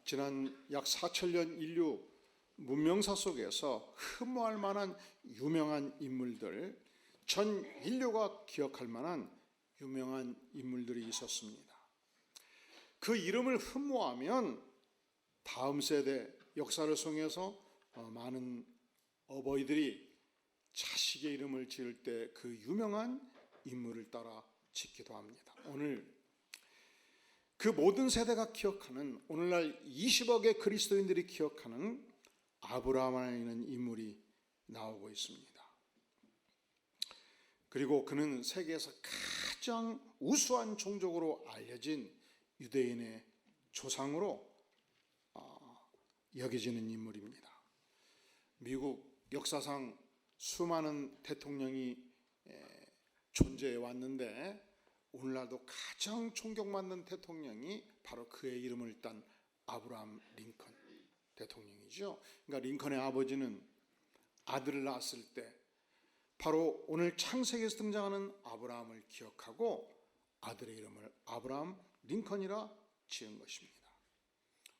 지난 약 4천년 인류 문명사 속에서 흠모할 만한 유명한 인물들, 전 인류가 기억할 만한 유명한 인물들이 있었습니다. 그 이름을 흠모하면 다음 세대 역사를 통해서 많은 어버이들이 자식의 이름을 지을 때 그 유명한 인물을 따라 짓기도 합니다. 오늘 그 모든 세대가 기억하는, 오늘날 20억의 그리스도인들이 기억하는 아브라함이라는 인물이 나오고 있습니다. 그리고 그는 세계에서 가장 우수한 종족으로 알려진 유대인의 조상으로 여겨지는 인물입니다. 미국 역사상 수많은 대통령이 존재해 왔는데 오늘날도 가장 존경받는 대통령이 바로 그의 이름을 딴 아브라함 링컨 대통령이죠. 그러니까 링컨의 아버지는 아들을 낳았을 때 바로 오늘 창세기에서 등장하는 아브라함을 기억하고 아들의 이름을 아브라함 링컨이라 지은 것입니다.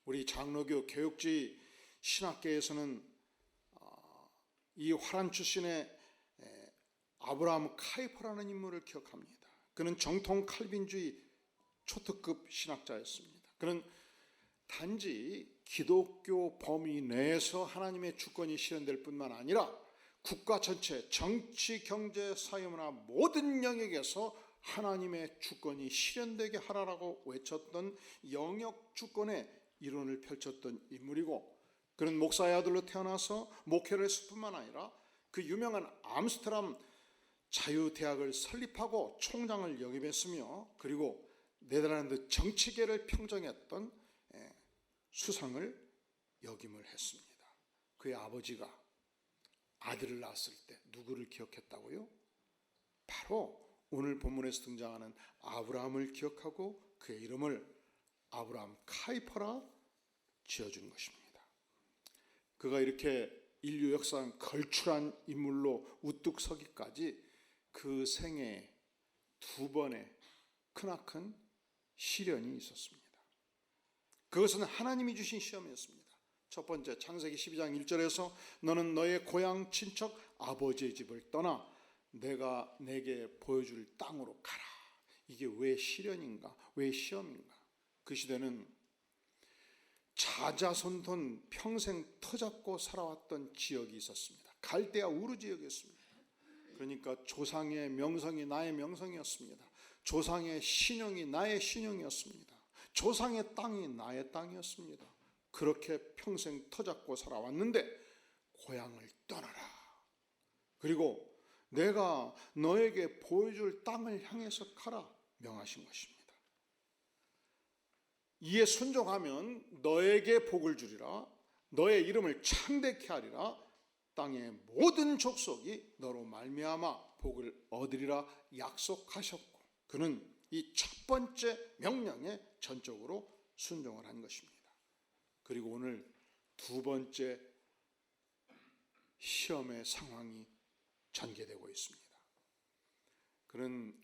우리 장로교 개혁주의 신학계에서는 이 화란 출신의 아브라함 카이퍼라는 인물을 기억합니다. 그는 정통 칼빈주의 초특급 신학자였습니다. 그는 단지 기독교 범위 내에서 하나님의 주권이 실현될 뿐만 아니라 국가 전체, 정치, 경제, 사회문화 모든 영역에서 하나님의 주권이 실현되게 하라라고 외쳤던 영역 주권의 이론을 펼쳤던 인물이고, 그는 목사의 아들로 태어나서 목회를 했을 뿐만 아니라 그 유명한 암스테르담 자유대학을 설립하고 총장을 역임했으며, 그리고 네덜란드 정치계를 평정했던 수상을 역임을 했습니다. 그의 아버지가 아들을 낳았을 때 누구를 기억했다고요? 바로 오늘 본문에서 등장하는 아브라함을 기억하고 그의 이름을 아브라함 카이퍼라 지어준 것입니다. 그가 이렇게 인류 역사상 걸출한 인물로 우뚝 서기까지 그 생애에 두 번의 크나큰 시련이 있었습니다. 그것은 하나님이 주신 시험이었습니다. 첫 번째, 창세기 12장 1절에서 너는 너의 고향 친척 아버지의 집을 떠나 내가 내게 보여줄 땅으로 가라. 이게 왜 시련인가? 왜 시험인가? 그 시대는 자자손손 평생 터잡고 살아왔던 지역이 있었습니다. 갈대아 우르 지역이었습니다. 그러니까 조상의 명성이 나의 명성이었습니다. 조상의 신용이 나의 신용이었습니다. 조상의 땅이 나의 땅이었습니다. 그렇게 평생 터잡고 살아왔는데 고향을 떠나라. 그리고 내가 너에게 보여줄 땅을 향해서 가라 명하신 것입니다. 이에 순종하면 너에게 복을 주리라. 너의 이름을 창대케 하리라. 땅의 모든 족속이 너로 말미암아 복을 얻으리라 약속하셨고, 그는 이 첫 번째 명령에 전적으로 순종을 한 것입니다. 그리고 오늘 두 번째 시험의 상황이 전개되고 있습니다. 그는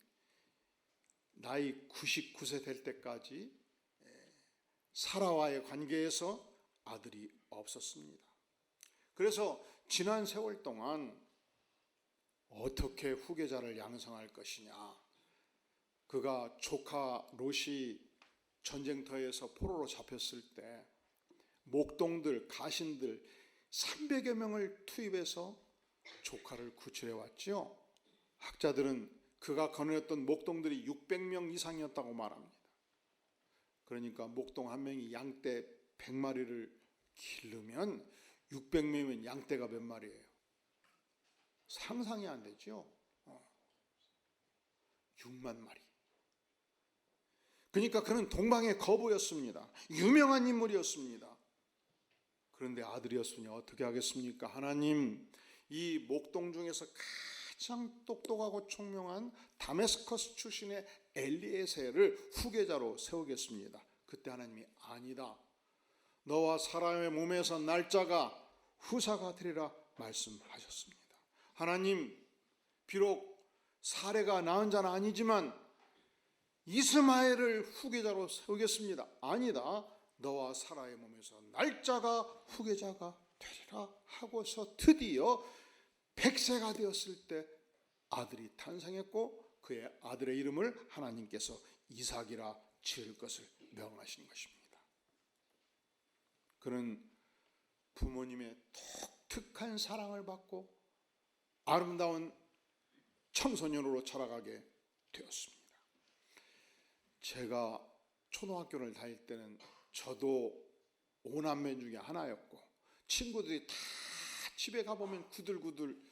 나이 99세 될 때까지 사라와의 관계에서 아들이 없었습니다. 그래서 지난 세월 동안 어떻게 후계자를 양성할 것이냐, 그가 조카 롯이 전쟁터에서 포로로 잡혔을 때 목동들, 가신들 300여 명을 투입해서 조카를 구출해 왔죠. 학자들은 그가 거느렸던 목동들이 600명 이상이었다고 말합니다. 그러니까 목동 한 명이 양떼 100마리를 기르면 600명이면 양떼가 몇 마리예요? 상상이 안 되죠. 6만 마리. 그러니까 그는 동방의 거부였습니다. 유명한 인물이었습니다. 그런데 아들이었으니 어떻게 하겠습니까? 하나님, 이 목동 중에서 가장 똑똑하고 총명한 다메스커스 출신의 엘리에셀을 후계자로 세우겠습니다. 그때 하나님이 아니다. 너와 사람의 몸에서 날짜가 후사가 되리라 말씀하셨습니다. 하나님, 비록 사레가 낳은 자는 아니지만 이스마엘을 후계자로 세우겠습니다. 아니다. 너와 사라의 몸에서 날짜가 후계자가 되리라 하고서 드디어 100세가 되었을 때 아들이 탄생했고 그의 아들의 이름을 하나님께서 이삭이라 지을 것을 명하신 것입니다. 그는 부모님의 독특한 사랑을 받고 아름다운 청소년으로 자라가게 되었습니다. 제가 초등학교를 다닐 때는 저도 5남매 중에 하나였고 친구들이 다 집에 가보면 구들구들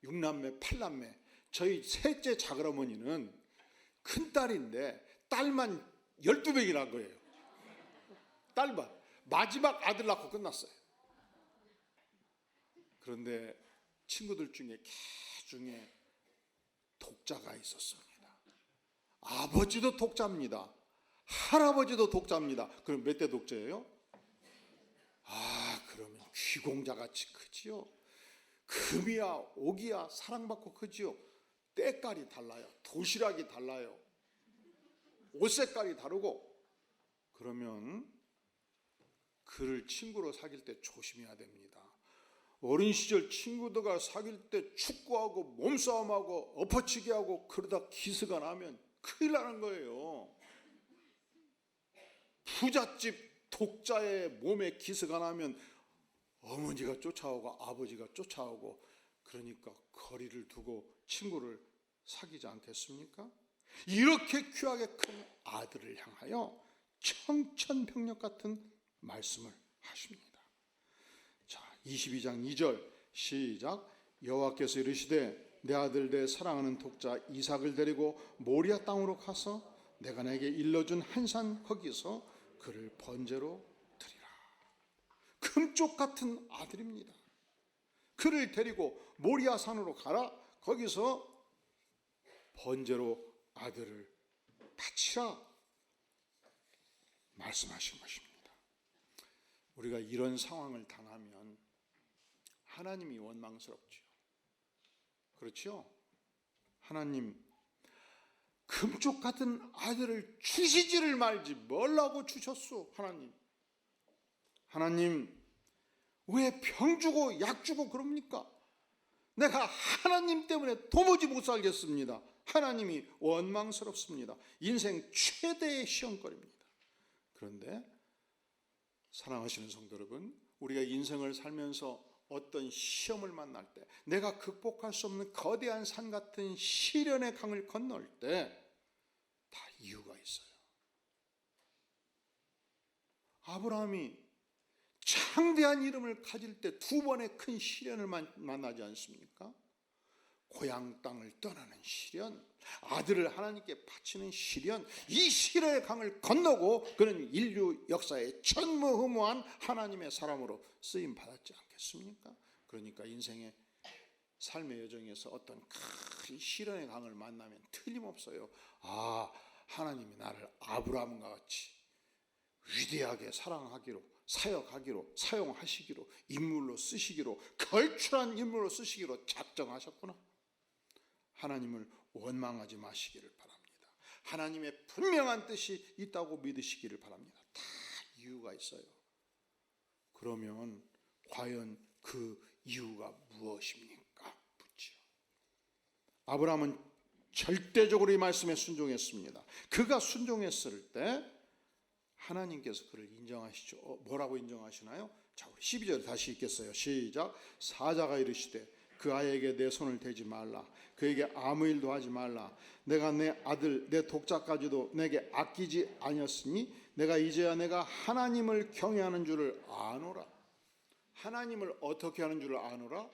6남매, 8남매. 저희 셋째 작은어머니는 큰딸인데 딸만 12명이란 거예요. 딸만. 마지막 아들 낳고 끝났어요. 그런데 친구들 중에 개 중에 독자가 있었습니다. 아버지도 독자입니다. 할아버지도 독자입니다. 그럼 몇 대 독자예요? 그러면 귀공자같이 크지요. 금이야 옥이야 사랑받고 크지요. 때깔이 달라요. 도시락이 달라요. 옷 색깔이 다르고. 그러면 그를 친구로 사귈 때 조심해야 됩니다. 어린 시절 친구들과 사귈 때 축구하고 몸싸움하고 엎어치기 하고 그러다 기스가 나면 큰일 나는 거예요. 부잣집 독자의 몸에 기스가 나면 어머니가 쫓아오고 아버지가 쫓아오고 그러니까 거리를 두고 친구를 사귀지 않겠습니까? 이렇게 귀하게 큰 아들을 향하여 청천벽력 같은 말씀을 하십니다. 자, 22장 2절 시작. 여호와께서 이르시되 내 아들 내 사랑하는 독자 이삭을 데리고 모리아 땅으로 가서 내가 내게 일러준 한 산 거기서 그를 번제로 드리라. 금쪽 같은 아들입니다. 그를 데리고 모리아 산으로 가라. 거기서 번제로 아들을 바치라 말씀하신 것입니다. 우리가 이런 상황을 당하면 하나님이 원망스럽죠. 그렇죠? 하나님 금쪽 같은 아들을 주시지를 말지 뭘라고 주셨소. 하나님 왜 병 주고 약 주고 그럽니까? 내가 하나님 때문에 도무지 못 살겠습니다. 하나님이 원망스럽습니다. 인생 최대의 시험거리입니다. 그런데 사랑하시는 성도 여러분, 우리가 인생을 살면서 어떤 시험을 만날 때, 내가 극복할 수 없는 거대한 산 같은 시련의 강을 건널 때 다 이유가 있어요. 아브라함이 창대한 이름을 가질 때 두 번의 큰 시련을 만나지 않습니까? 고향 땅을 떠나는 시련, 아들을 하나님께 바치는 시련, 이 시련의 강을 건너고 그는 인류 역사의 전무후무한 하나님의 사람으로 쓰임 받았지 않겠습니까? 그러니까 인생의 삶의 여정에서 어떤 큰 시련의 강을 만나면 틀림없어요. 하나님이 나를 아브라함과 같이 위대하게 사랑하기로, 사역하기로, 사용하시기로, 인물로 쓰시기로, 걸출한 인물로 쓰시기로 작정하셨구나. 하나님을 원망하지 마시기를 바랍니다. 하나님의 분명한 뜻이 있다고 믿으시기를 바랍니다. 다 이유가 있어요. 그러면 과연 그 이유가 무엇입니까? 묻지요. 아브라함은 절대적으로 이 말씀에 순종했습니다. 그가 순종했을 때 하나님께서 그를 인정하시죠. 뭐라고 인정하시나요? 자, 우리 12절 다시 읽겠어요. 시작. 사자가 이르시되 그 아이에게 내 손을 대지 말라. 그에게 아무 일도 하지 말라. 내가 내 아들 내 독자까지도 내게 아끼지 아니었으니 내가 이제야 내가 하나님을 경외하는 줄을 아노라. 하나님을 어떻게 하는 줄을 아노라?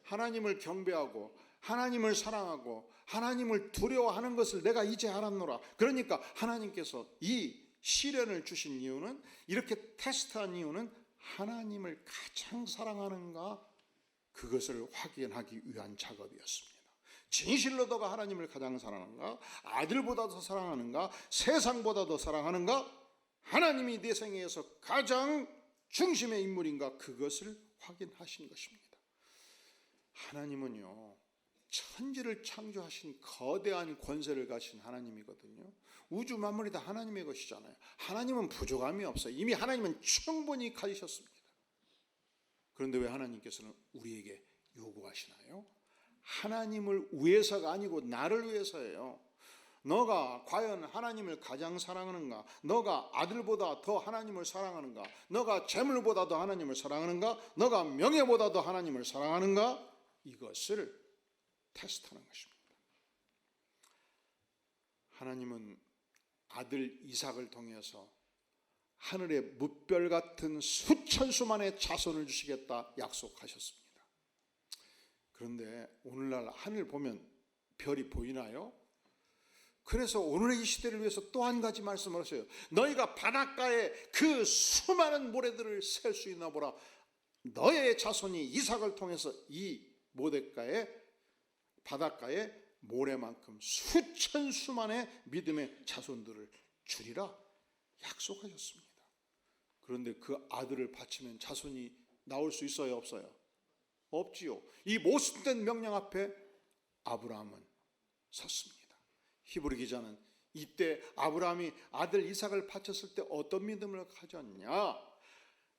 하나님을 경배하고 하나님을 사랑하고 하나님을 두려워하는 것을 내가 이제 알았노라. 그러니까 하나님께서 이 시련을 주신 이유는, 이렇게 테스트한 이유는 하나님을 가장 사랑하는가, 그것을 확인하기 위한 작업이었습니다. 진실로 너가 하나님을 가장 사랑하는가, 아들보다 더 사랑하는가, 세상보다 더 사랑하는가, 하나님이 내 생애에서 가장 중심의 인물인가, 그것을 확인하신 것입니다. 하나님은요 천지를 창조하신 거대한 권세를 가진 하나님이거든요. 우주 만물이 다 하나님의 것이잖아요. 하나님은 부족함이 없어요. 이미 하나님은 충분히 가지셨습니다. 그런데 왜 하나님께서는 우리에게 요구하시나요? 하나님을 위해서가 아니고 나를 위해서예요. 너가 과연 하나님을 가장 사랑하는가? 너가 아들보다 더 하나님을 사랑하는가? 너가 재물보다 더 하나님을 사랑하는가? 너가 명예보다 더 하나님을 사랑하는가? 이것을 테스트하는 것입니다. 하나님은 아들 이삭을 통해서 하늘의 뭇별 같은 수천 수만의 자손을 주시겠다 약속하셨습니다. 그런데 오늘날 하늘 보면 별이 보이나요? 그래서 오늘의 이 시대를 위해서 또 한 가지 말씀을 하세요. 너희가 바닷가에 그 수많은 모래들을 셀 수 있나 보라. 너의 자손이 이삭을 통해서 이 모래가에 바닷가에 모래만큼 수천 수만의 믿음의 자손들을 주리라 약속하셨습니다. 그런데 그 아들을 바치면 자손이 나올 수 있어요, 없어요? 없지요. 이 모순된 명령 앞에 아브라함은 섰습니다. 히브리 기자는 이때 아브라함이 아들 이삭을 바쳤을 때 어떤 믿음을 가졌냐?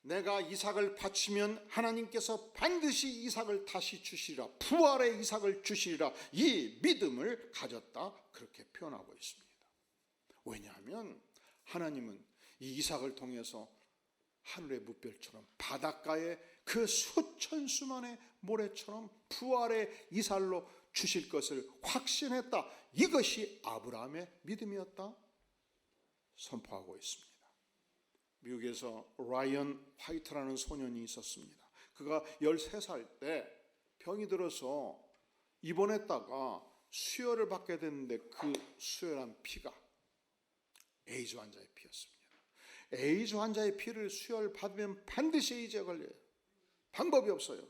내가 이삭을 바치면 하나님께서 반드시 이삭을 다시 주시리라, 부활의 이삭을 주시리라, 이 믿음을 가졌다, 그렇게 표현하고 있습니다. 왜냐하면 하나님은 이 이삭을 통해서 하늘의 뭇별처럼 바닷가에 그 수천 수만의 모래처럼 부활의 이삭로 주실 것을 확신했다. 이것이 아브라함의 믿음이었다 선포하고 있습니다. 미국에서 라이언 화이트라는 소년이 있었습니다. 그가 13살 때 병이 들어서 입원했다가 수혈을 받게 됐는데 그 수혈한 피가 에이즈 환자의 피였습니다. 에이즈 환자의 피를 수혈 받으면 반드시 에이즈에 걸려요. 방법이 없어요.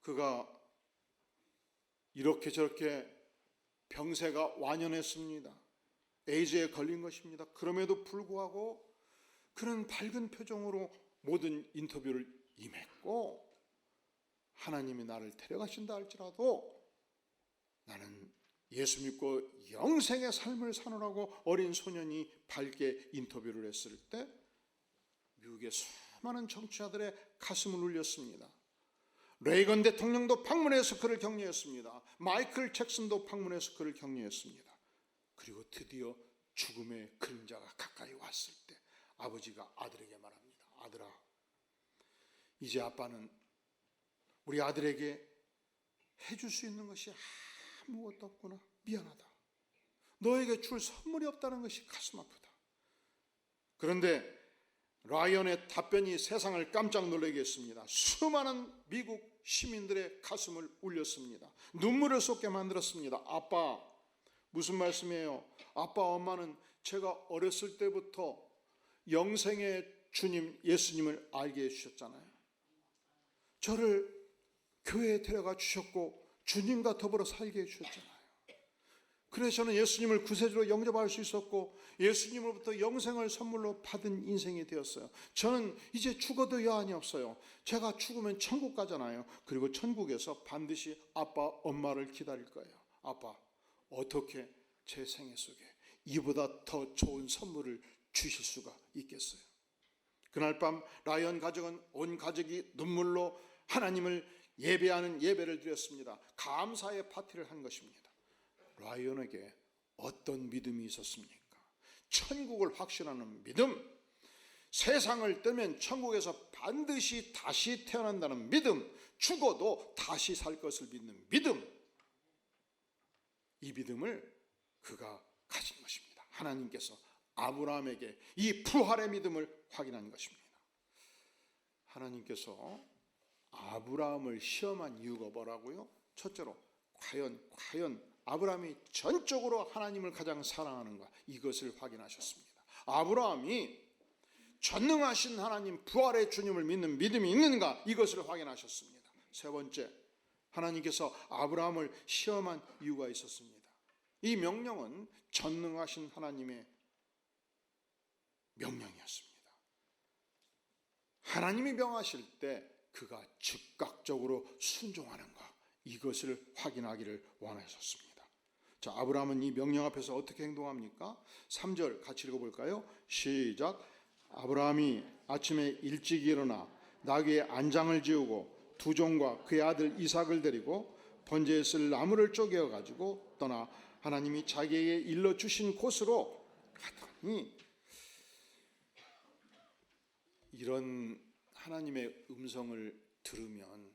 그가 이렇게 저렇게 병세가 완연했습니다. 에이즈에 걸린 것입니다. 그럼에도 불구하고 그는 밝은 표정으로 모든 인터뷰를 임했고, 하나님이 나를 데려가신다 할지라도 나는 예수 믿고 영생의 삶을 사노라고 어린 소년이 밝게 인터뷰를 했을 때 미국의 수많은 정치자들의 가슴을 울렸습니다. 레이건 대통령도 방문해서 그를 격려했습니다. 마이클 잭슨도 방문해서 그를 격려했습니다. 그리고 드디어 죽음의 그림자가 가까이 왔을 때 아버지가 아들에게 말합니다. 아들아, 이제 아빠는 우리 아들에게 해줄 수 있는 것이 아무것도 없구나. 미안하다. 너에게 줄 선물이 없다는 것이 가슴 아프다. 그런데 라이언의 답변이 세상을 깜짝 놀라게 했습니다. 수많은 미국 시민들의 가슴을 울렸습니다. 눈물을 쏟게 만들었습니다. 아빠, 무슨 말씀이에요? 아빠, 엄마는 제가 어렸을 때부터 영생의 주님 예수님을 알게 해주셨잖아요. 저를 교회에 데려가 주셨고 주님과 더불어 살게 해주셨잖아요. 그래서 저는 예수님을 구세주로 영접할 수 있었고 예수님으로부터 영생을 선물로 받은 인생이 되었어요. 저는 이제 죽어도 여한이 없어요. 제가 죽으면 천국 가잖아요. 그리고 천국에서 반드시 아빠, 엄마를 기다릴 거예요. 아빠, 어떻게 제 생애 속에 이보다 더 좋은 선물을 주실 수가 있겠어요? 그날 밤 라이언 가족은 온 가족이 눈물로 하나님을 예배하는 예배를 드렸습니다. 감사의 파티를 한 것입니다. 라이언에게 어떤 믿음이 있었습니까? 천국을 확신하는 믿음, 세상을 뜨면 천국에서 반드시 다시 태어난다는 믿음, 죽어도 다시 살 것을 믿는 믿음, 이 믿음을 그가 가진 것입니다. 하나님께서 아브라함에게 이 부활의 믿음을 확인한 것입니다. 하나님께서 아브라함을 시험한 이유가 뭐라고요? 첫째로 과연 아브라함이 전적으로 하나님을 가장 사랑하는가, 이것을 확인하셨습니다. 아브라함이 전능하신 하나님 부활의 주님을 믿는 믿음이 있는가, 이것을 확인하셨습니다. 세 번째, 하나님께서 아브라함을 시험한 이유가 있었습니다. 이 명령은 전능하신 하나님의 명령이었습니다. 하나님이 명하실 때 그가 즉각적으로 순종하는가, 이것을 확인하기를 원하셨습니다. 자, 아브라함은 이 명령 앞에서 어떻게 행동합니까? 3절 같이 읽어볼까요? 시작. 아브라함이 아침에 일찍 일어나 나귀의 안장을 지우고 두 종과 그의 아들 이삭을 데리고 번제에 쓸 나무를 쪼개어 가지고 떠나 하나님이 자기에게 일러주신 곳으로 가더니, 이런 하나님의 음성을 들으면,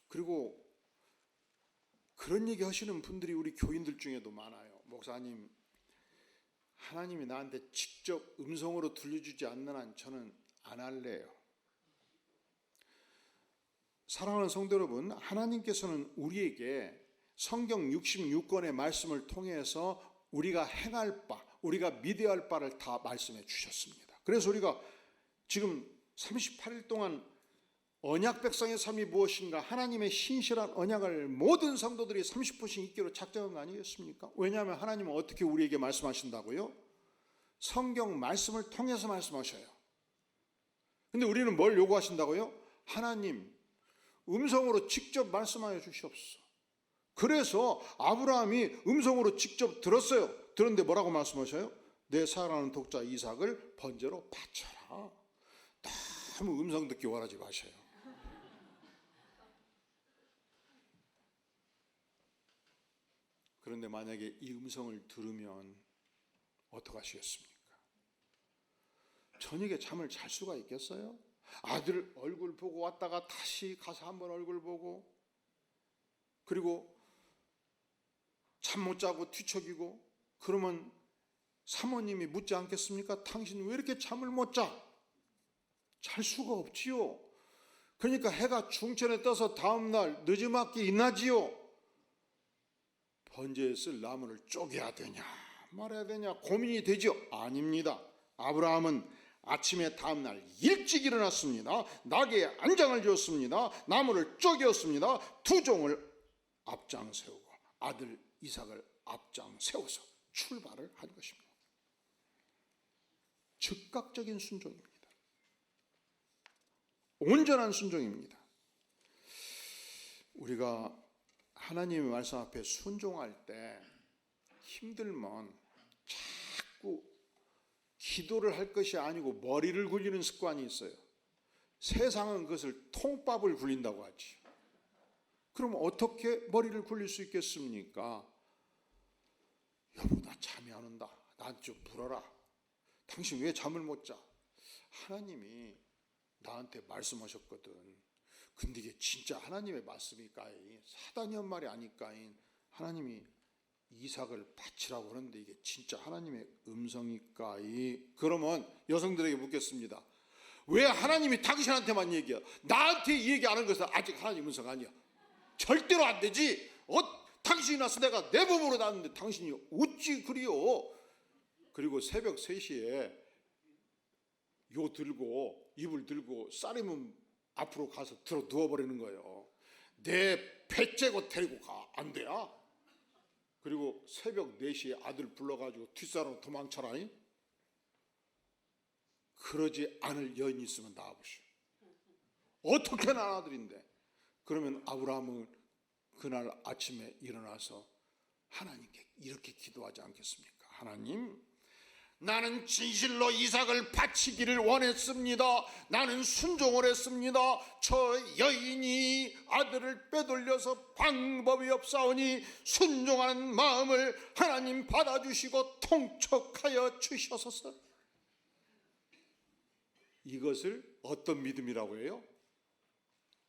그리고 그런 얘기 하시는 분들이 우리 교인들 중에도 많아요. 목사님, 하나님이 나한테 직접 음성으로 들려주지 않는 한 저는 안 할래요. 사랑하는 성도 여러분, 하나님께서는 우리에게 성경 66권의 말씀을 통해서 우리가 행할 바, 우리가 믿어야 할 바를 다 말씀해 주셨습니다. 그래서 우리가 지금 38일 동안 언약 백성의 삶이 무엇인가, 하나님의 신실한 언약을 모든 성도들이 30%씩 있기로 작정한 거 아니겠습니까? 왜냐하면 하나님은 어떻게 우리에게 말씀하신다고요? 성경 말씀을 통해서 말씀하셔요. 근데 우리는 뭘 요구하신다고요? 하나님, 음성으로 직접 말씀하여 주시옵소서. 그래서 아브라함이 음성으로 직접 들었어요. 들었는데 뭐라고 말씀하셔요? 내 사랑하는 독자 이삭을 번제로 바쳐라. 너무 음성 듣기 원하지 마셔요. 그런데 만약에 이 음성을 들으면 어떡하시겠습니까? 저녁에 잠을 잘 수가 있겠어요? 아들 얼굴 보고 왔다가 다시 가서 한번 얼굴 보고, 그리고 잠 못 자고 뒤척이고, 그러면 사모님이 묻지 않겠습니까? 당신 왜 이렇게 잠을 못 자? 잘 수가 없지요. 그러니까 해가 중천에 떠서 다음날 늦지막히 있나지요. 번제에 쓸 나무를 쪼개야 되냐 말아야 되냐 고민이 되죠. 아닙니다. 아브라함은 아침에 다음날 일찍 일어났습니다. 나귀의 안장을 지었습니다. 나무를 쪼개었습니다. 두 종을 앞장 세우고 아들 이삭을 앞장 세워서 출발을 한 것입니다. 즉각적인 순종입니다. 온전한 순종입니다. 우리가 하나님의 말씀 앞에 순종할 때 힘들면 자꾸 기도를 할 것이 아니고 머리를 굴리는 습관이 있어요. 세상은 그것을 통밥을 굴린다고 하지. 그럼 어떻게 머리를 굴릴 수 있겠습니까? 여보, 나 잠이 안 온다. 나한테 좀 불어라. 당신 왜 잠을 못 자? 하나님이 나한테 말씀하셨거든. 근데 이게 진짜 하나님의 말씀일까잉? 사단이 한 말이 아닐까잉? 하나님이 이삭을 바치라고 하는데 이게 진짜 하나님의 음성일까잉? 그러면 여성들에게 묻겠습니다. 왜 하나님이 당신한테만 얘기해? 나한테 얘기 안 한 것은 아직 하나님 음성 아니야. 절대로 안 되지. 당신이 나서 내가 내 몸으로 낳았는데 당신이 어찌 그리요? 그리고 새벽 3시에 요 들고 이불 들고 쌀이면 앞으로 가서 들어 누워버리는 거예요. 내 배째고 데리고 가. 안 돼야? 그리고 새벽 4시에 아들 불러가지고 뒷사람으로 도망쳐라. 그러지 않을 여인이 있으면 나와보시오. 어떻게 난 아들인데. 그러면 아브라함은 그날 아침에 일어나서 하나님께 이렇게 기도하지 않겠습니까? 하나님, 나는 진실로 이삭을 바치기를 원했습니다. 나는 순종을 했습니다. 저 여인이 아들을 빼돌려서 방법이 없사오니 순종하는 마음을 하나님 받아주시고 통촉하여 주셔서. 이것을 어떤 믿음이라고 해요?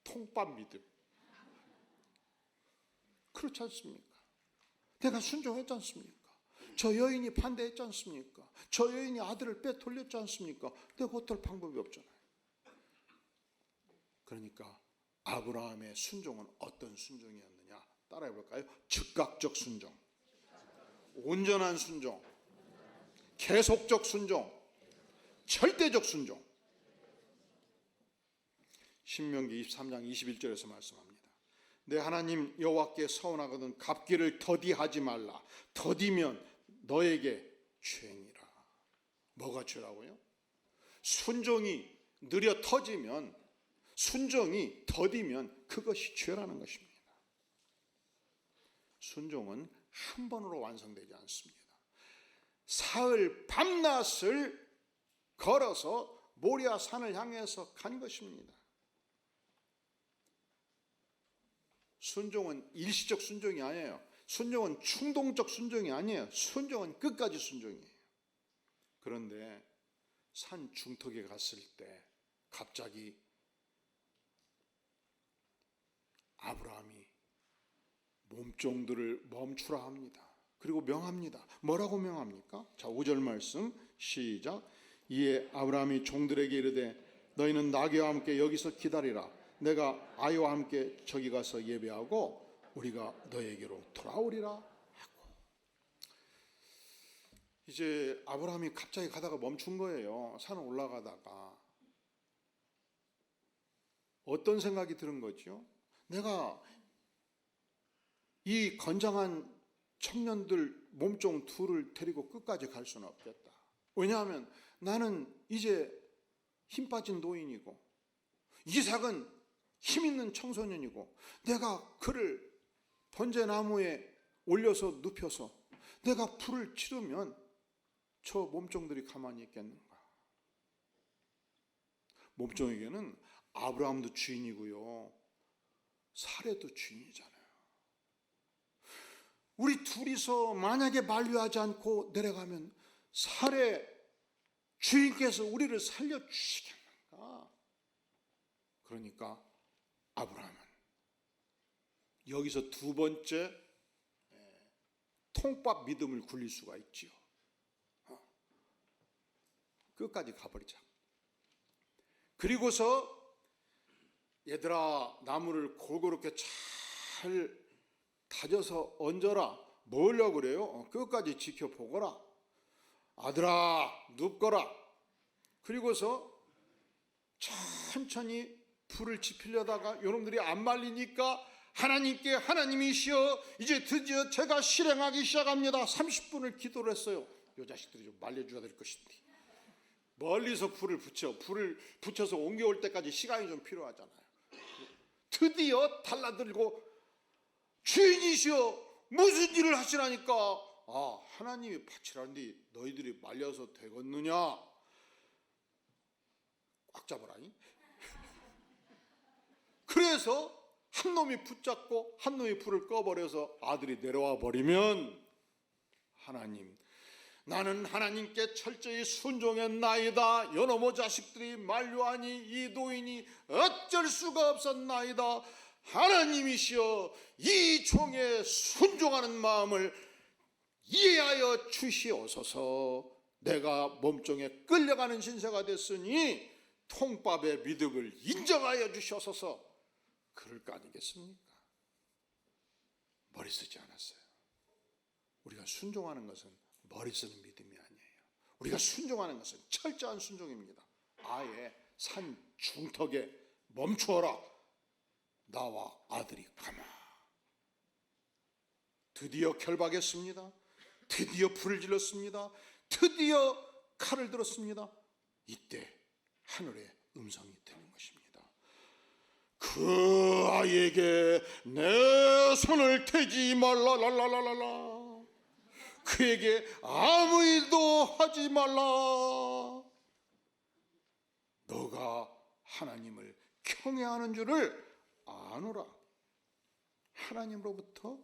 통밥 믿음. 그렇지 않습니까? 내가 순종했지 않습니까? 저 여인이 반대했지 않습니까? 저 여인이 아들을 빼돌렸지 않습니까? 내가 어떨 방법이 없잖아요. 그러니까 아브라함의 순종은 어떤 순종이었느냐? 따라해 볼까요? 즉각적 순종, 온전한 순종, 계속적 순종, 절대적 순종. 신명기 23장 21절에서 말씀합니다. 내 하나님 여호와께 서원하거든 갚기를 더디하지 말라. 더디면 너에게 죄니라. 뭐가 죄라고요? 순종이 느려 터지면, 순종이 더디면 그것이 죄라는 것입니다. 순종은 한 번으로 완성되지 않습니다. 사흘 밤낮을 걸어서 모리아 산을 향해서 간 것입니다. 순종은 일시적 순종이 아니에요. 순종은 충동적 순종이 아니에요. 순종은 끝까지 순종이에요. 그런데 산 중턱에 갔을 때 갑자기 아브라함이 몸종들을 멈추라 합니다. 그리고 명합니다. 뭐라고 명합니까? 자, 5절 말씀 시작. 이에 아브라함이 종들에게 이르되 너희는 나귀와 함께 여기서 기다리라. 내가 아이와 함께 저기 가서 예배하고 우리가 너에게로 돌아오리라 하고. 이제 아브라함이 갑자기 가다가 멈춘 거예요. 산을 올라가다가 어떤 생각이 드는 거죠? 내가 이 건장한 청년들 몸종 둘을 데리고 끝까지 갈 수는 없겠다. 왜냐하면 나는 이제 힘 빠진 노인이고 이삭은 힘 있는 청소년이고 내가 그를 번제나무에 올려서 눕혀서 내가 불을 치르면 저 몸종들이 가만히 있겠는가? 몸종에게는 아브라함도 주인이고요, 사례도 주인이잖아요. 우리 둘이서 만약에 만류하지 않고 내려가면 사례 주인께서 우리를 살려주시겠는가? 그러니까 아브라함은 여기서 두 번째 통밥 믿음을 굴릴 수가 있지요. 끝까지 가버리자. 그리고서 얘들아, 나무를 골고루게 잘 다져서 얹어라. 뭐려고 그래요? 끝까지 지켜보거라. 아들아, 눕거라. 그리고서 천천히 불을 지피려다가 여러분들이 안 말리니까 하나님께 하나님이시여 이제 드디어 제가 실행하기 시작합니다. 30분을 기도를 했어요. 요 자식들이 좀 말려줘야 될 것인데 멀리서 불을 붙여서 옮겨올 때까지 시간이 좀 필요하잖아요. 드디어 달라들고 주인이시여 무슨 일을 하시라니까. 아, 하나님이 파치라는데 너희들이 말려서 되겠느냐. 꽉 잡으라니. 그래서 한 놈이 붙잡고 한 놈이 불을 꺼버려서 아들이 내려와 버리면 하나님, 나는 하나님께 철저히 순종했나이다. 여놈의 자식들이 만류하니 이 노인이 어쩔 수가 없었나이다. 하나님이시여 이 종의 순종하는 마음을 이해하여 주시옵소서. 내가 몸종에 끌려가는 신세가 됐으니 통밥의 믿음을 인정하여 주시옵소서. 그럴 거 아니겠습니까? 머리 쓰지 않았어요. 우리가 순종하는 것은 머리 쓰는 믿음이 아니에요. 우리가 순종하는 것은 철저한 순종입니다. 아예 산 중턱에 멈추어라. 나와 아들이 가마. 드디어 결박했습니다. 드디어 불을 질렀습니다. 드디어 칼을 들었습니다. 이때 하늘의 음성이 들린 것입니다. 그 아이에게 내 손을 대지 말라. 랄랄랄랄라. 그에게 아무 일도 하지 말라. 너가 하나님을 경외하는 줄을 아노라. 하나님으로부터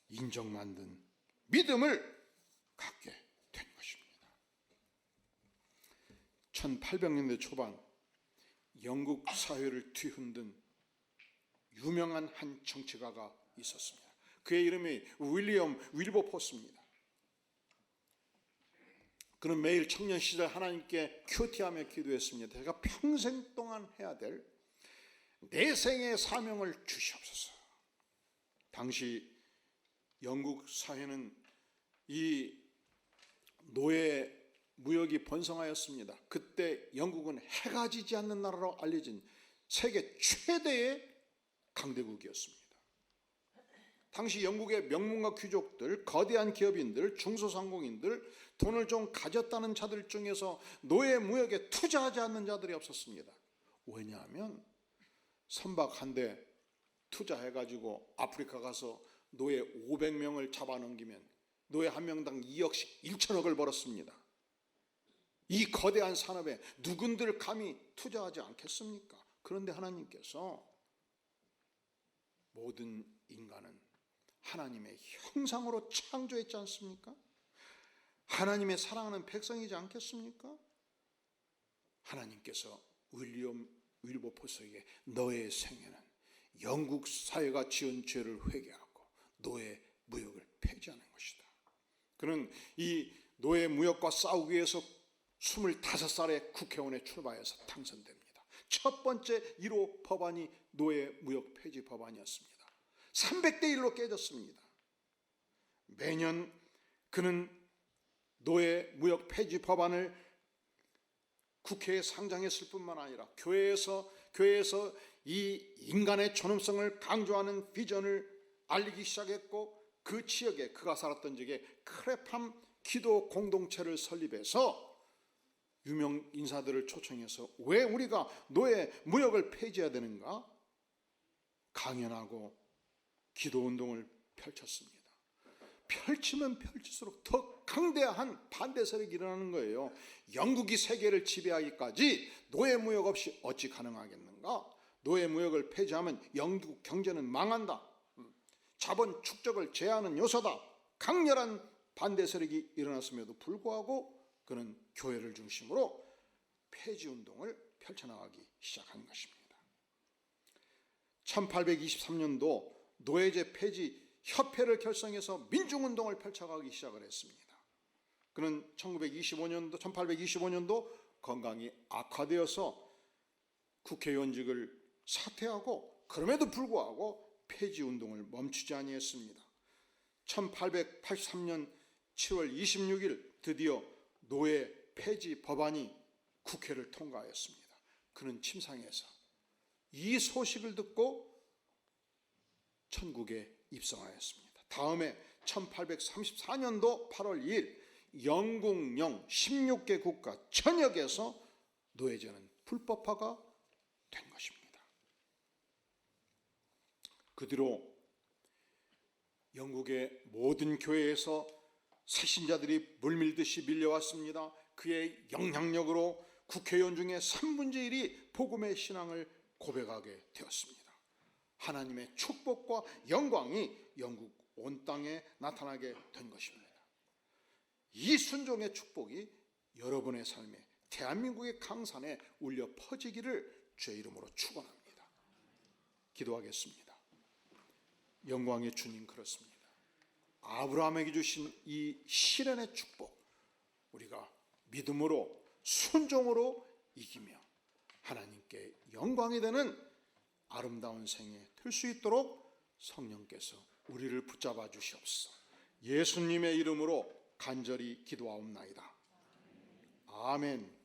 인정받는 믿음을 갖게 된 것입니다. 1800년대 초반 영국 사회를 뒤흔든 유명한 한 정치가가 있었습니다. 그의 이름이 윌리엄 윌버포스입니다. 그는 매일 청년 시절 하나님께 큐티하며 기도했습니다. 제가 평생 동안 해야 될 내 생의 사명을 주시옵소서. 당시 영국 사회는 이 노예 무역이 번성하였습니다. 그때 영국은 해가 지지 않는 나라로 알려진 세계 최대의 강대국이었습니다. 당시 영국의 명문가 귀족들, 거대한 기업인들, 중소상공인들, 돈을 좀 가졌다는 자들 중에서 노예 무역에 투자하지 않는 자들이 없었습니다. 왜냐하면 선박 한 대 투자해가지고 아프리카 가서 노예 500명을 잡아넘기면 노예 한 명당 2억씩 1천억을 벌었습니다. 이 거대한 산업에 누군들 감히 투자하지 않겠습니까? 그런데 하나님께서 모든 인간은 하나님의 형상으로 창조했지 않습니까? 하나님의 사랑하는 백성이지 않겠습니까? 하나님께서 윌리엄 윌버포스에게 너의 생애는 영국 사회가 지은 죄를 회개하고 노예 무역을 폐지하는 것이다. 그는 이 노예 무역과 싸우기 위해서 25살에 국회의원에 출마해서 당선됩니다. 첫 번째 1호 법안이 노예 무역 폐지 법안이었습니다. 300대 1로 깨졌습니다. 매년 그는 노예 무역 폐지 법안을 국회에 상정했을 뿐만 아니라 교회에서 이 인간의 존엄성을 강조하는 비전을 알리기 시작했고, 그 지역에 그가 살았던 지역에 크레팜 기도 공동체를 설립해서 유명 인사들을 초청해서 왜 우리가 노예 무역을 폐지해야 되는가 강연하고 기도운동을 펼쳤습니다. 펼치면 펼칠수록 더 강대한 반대 세력이 일어나는 거예요. 영국이 세계를 지배하기까지 노예 무역 없이 어찌 가능하겠는가? 노예 무역을 폐지하면 영국 경제는 망한다. 자본 축적을 제한하는 요소다. 강렬한 반대 세력이 일어났음에도 불구하고 그는 교회를 중심으로 폐지 운동을 펼쳐나가기 시작한 것입니다. 1823년도 노예제 폐지 협회를 결성해서 민중운동을 펼쳐가기 시작을 했습니다. 그는 1825년도 건강이 악화되어서 국회의원직을 사퇴하고, 그럼에도 불구하고 폐지운동을 멈추지 아니했습니다. 1883년 7월 26일 드디어 노예 폐지 법안이 국회를 통과하였습니다. 그는 침상에서 이 소식을 듣고 천국에 입성하였습니다. 다음에 1834년도 8월 2일 영국령 16개 국가 전역에서 노예제는 불법화가 된 것입니다. 그 뒤로 영국의 모든 교회에서 새신자들이 물밀듯이 밀려왔습니다. 그의 영향력으로 국회의원 중에 3분의 1이 복음의 신앙을 고백하게 되었습니다. 하나님의 축복과 영광이 영국 온 땅에 나타나게 된 것입니다. 이 순종의 축복이 여러분의 삶에, 대한민국의 강산에 울려 퍼지기를 주의 이름으로 축원합니다. 기도하겠습니다. 영광의 주님, 그렇습니다. 아브라함에게 주신 이 시련의 축복, 우리가 믿음으로 순종으로 이기며 하나님께 영광이 되는 아름다운 생애 될 수 있도록 성령께서 우리를 붙잡아 주시옵소서. 예수님의 이름으로 간절히 기도하옵나이다. 아멘.